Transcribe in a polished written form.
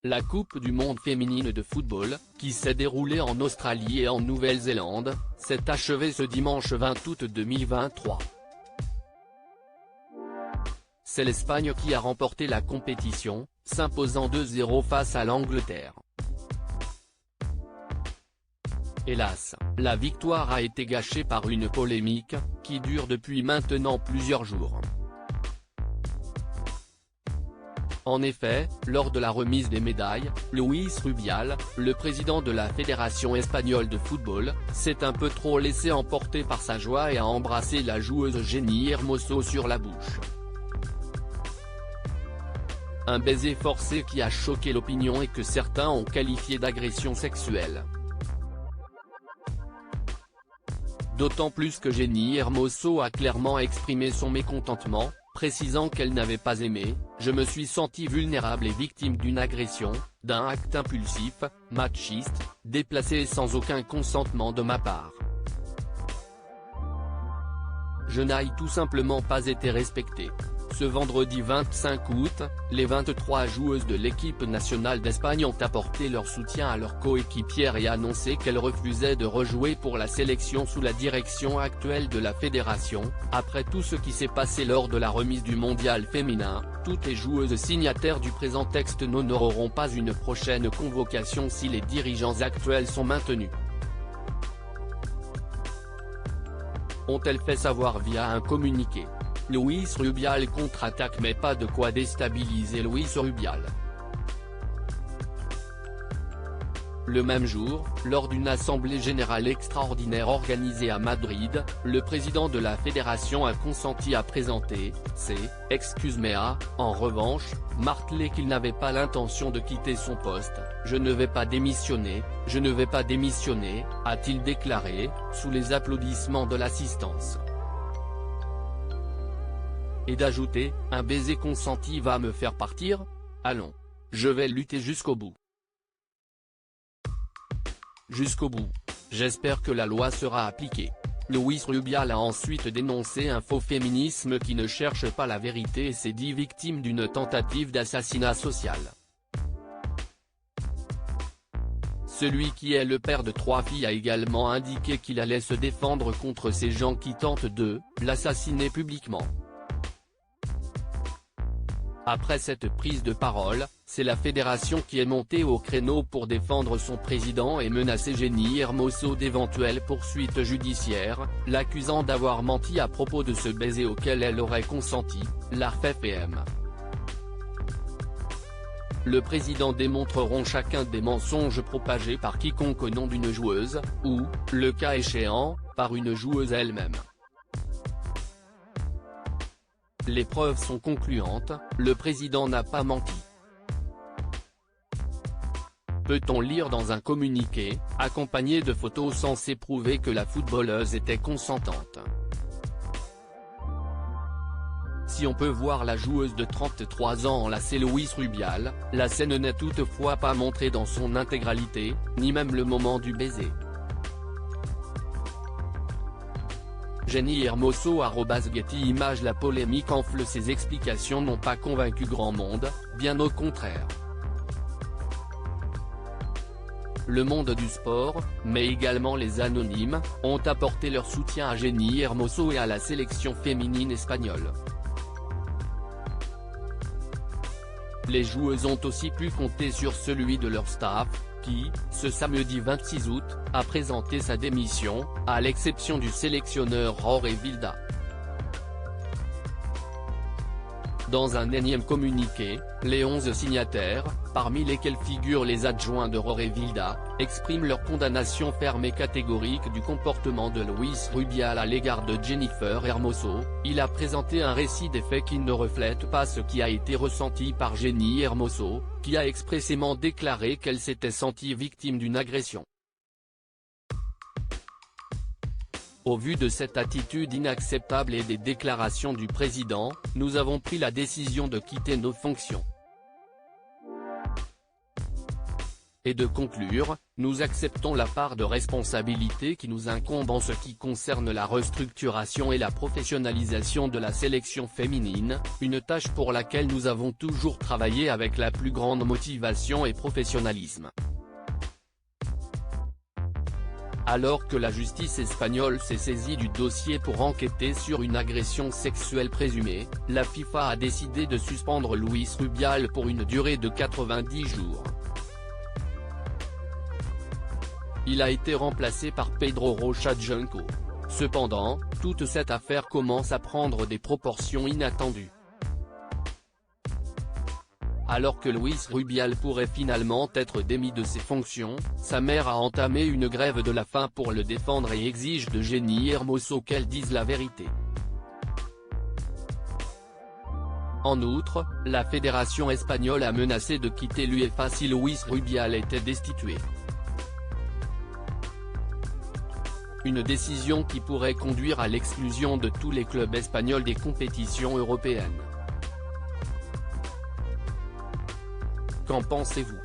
La Coupe du monde féminine de football, qui s'est déroulée en Australie et en Nouvelle-Zélande, s'est achevée ce dimanche 20 août 2023. C'est l'Espagne qui a remporté la compétition, s'imposant 2-0 face à l'Angleterre. Hélas, la victoire a été gâchée par une polémique, qui dure depuis maintenant plusieurs jours. En effet, lors de la remise des médailles, Luis Rubial, le président de la Fédération espagnole de football, s'est un peu trop laissé emporter par sa joie et a embrassé la joueuse Jenni Hermoso sur la bouche. Un baiser forcé qui a choqué l'opinion et que certains ont qualifié d'agression sexuelle. D'autant plus que Jenni Hermoso a clairement exprimé son mécontentement, précisant qu'elle n'avait pas aimé « Je me suis sentie vulnérable et victime d'une agression, d'un acte impulsif, machiste, déplacé et sans aucun consentement de ma part. Je n'ai tout simplement pas été respectée ». Ce vendredi 25 août, les 23 joueuses de l'équipe nationale d'Espagne ont apporté leur soutien à leurs coéquipières et annoncé qu'elles refusaient de rejouer pour la sélection sous la direction actuelle de la fédération. Après tout ce qui s'est passé lors de la remise du mondial féminin, toutes les joueuses signataires du présent texte n'honoreront pas une prochaine convocation si les dirigeants actuels sont maintenus. Ont-elles fait savoir via un communiqué. Luis Rubial contre-attaque mais pas de quoi déstabiliser Luis Rubial. Le même jour, lors d'une assemblée générale extraordinaire organisée à Madrid, le président de la fédération a consenti à présenter ses « excuses mais a, en revanche, martelé qu'il n'avait pas l'intention de quitter son poste. Je ne vais pas démissionner, je ne vais pas démissionner », a-t-il déclaré, sous les applaudissements de l'assistance. Et d'ajouter « Un baiser consenti va me faire partir ? Allons. Je vais lutter jusqu'au bout. Jusqu'au bout. J'espère que la loi sera appliquée ». Luis Rubial a ensuite dénoncé un faux féminisme qui ne cherche pas la vérité et s'est dit victime d'une tentative d'assassinat social. Celui qui est le père de 3 filles a également indiqué qu'il allait se défendre contre ces gens qui tentent de l'assassiner publiquement. Après cette prise de parole, c'est la fédération qui est montée au créneau pour défendre son président et menacer Jenni Hermoso d'éventuelles poursuites judiciaires, l'accusant d'avoir menti à propos de ce baiser auquel elle aurait consenti, l'AFFM. Le président démontreront chacun des mensonges propagés par quiconque au nom d'une joueuse, ou, le cas échéant, par une joueuse elle-même. Les preuves sont concluantes, le président n'a pas menti. Peut-on lire dans un communiqué, accompagné de photos censées prouver que la footballeuse était consentante. Si on peut voir la joueuse de 33 ans enlacer Luis Rubial, la scène n'est toutefois pas montrée dans son intégralité, ni même le moment du baiser. Jenni Hermoso @Getty Images. La polémique enfle, ses explications n'ont pas convaincu grand monde, bien au contraire. Le monde du sport, mais également les anonymes, ont apporté leur soutien à Jenni Hermoso et à la sélection féminine espagnole. Les joueuses ont aussi pu compter sur celui de leur staff, qui, ce samedi 26 août, a présenté sa démission, à l'exception du sélectionneur Jorge Vilda. Dans un énième communiqué, les 11 signataires, parmi lesquels figurent les adjoints de Jorge Vilda, expriment leur condamnation ferme et catégorique du comportement de Luis Rubial à l'égard de Jennifer Hermoso. Il a présenté un récit des faits qui ne reflète pas ce qui a été ressenti par Jenni Hermoso, qui a expressément déclaré qu'elle s'était sentie victime d'une agression. Au vu de cette attitude inacceptable et des déclarations du président, nous avons pris la décision de quitter nos fonctions. et de conclure, nous acceptons la part de responsabilité qui nous incombe en ce qui concerne la restructuration et la professionnalisation de la sélection féminine, une tâche pour laquelle nous avons toujours travaillé avec la plus grande motivation et professionnalisme. Alors que la justice espagnole s'est saisie du dossier pour enquêter sur une agression sexuelle présumée, la FIFA a décidé de suspendre Luis Rubiales pour une durée de 90 jours. Il a été remplacé par Pedro Rocha Junco. Cependant, toute cette affaire commence à prendre des proportions inattendues. Alors que Luis Rubiales pourrait finalement être démis de ses fonctions, sa mère a entamé une grève de la faim pour le défendre et exige de Jenni Hermoso qu'elle dise la vérité. En outre, la fédération espagnole a menacé de quitter l'UEFA si Luis Rubiales était destitué. Une décision qui pourrait conduire à l'exclusion de tous les clubs espagnols des compétitions européennes. Qu'en pensez-vous ?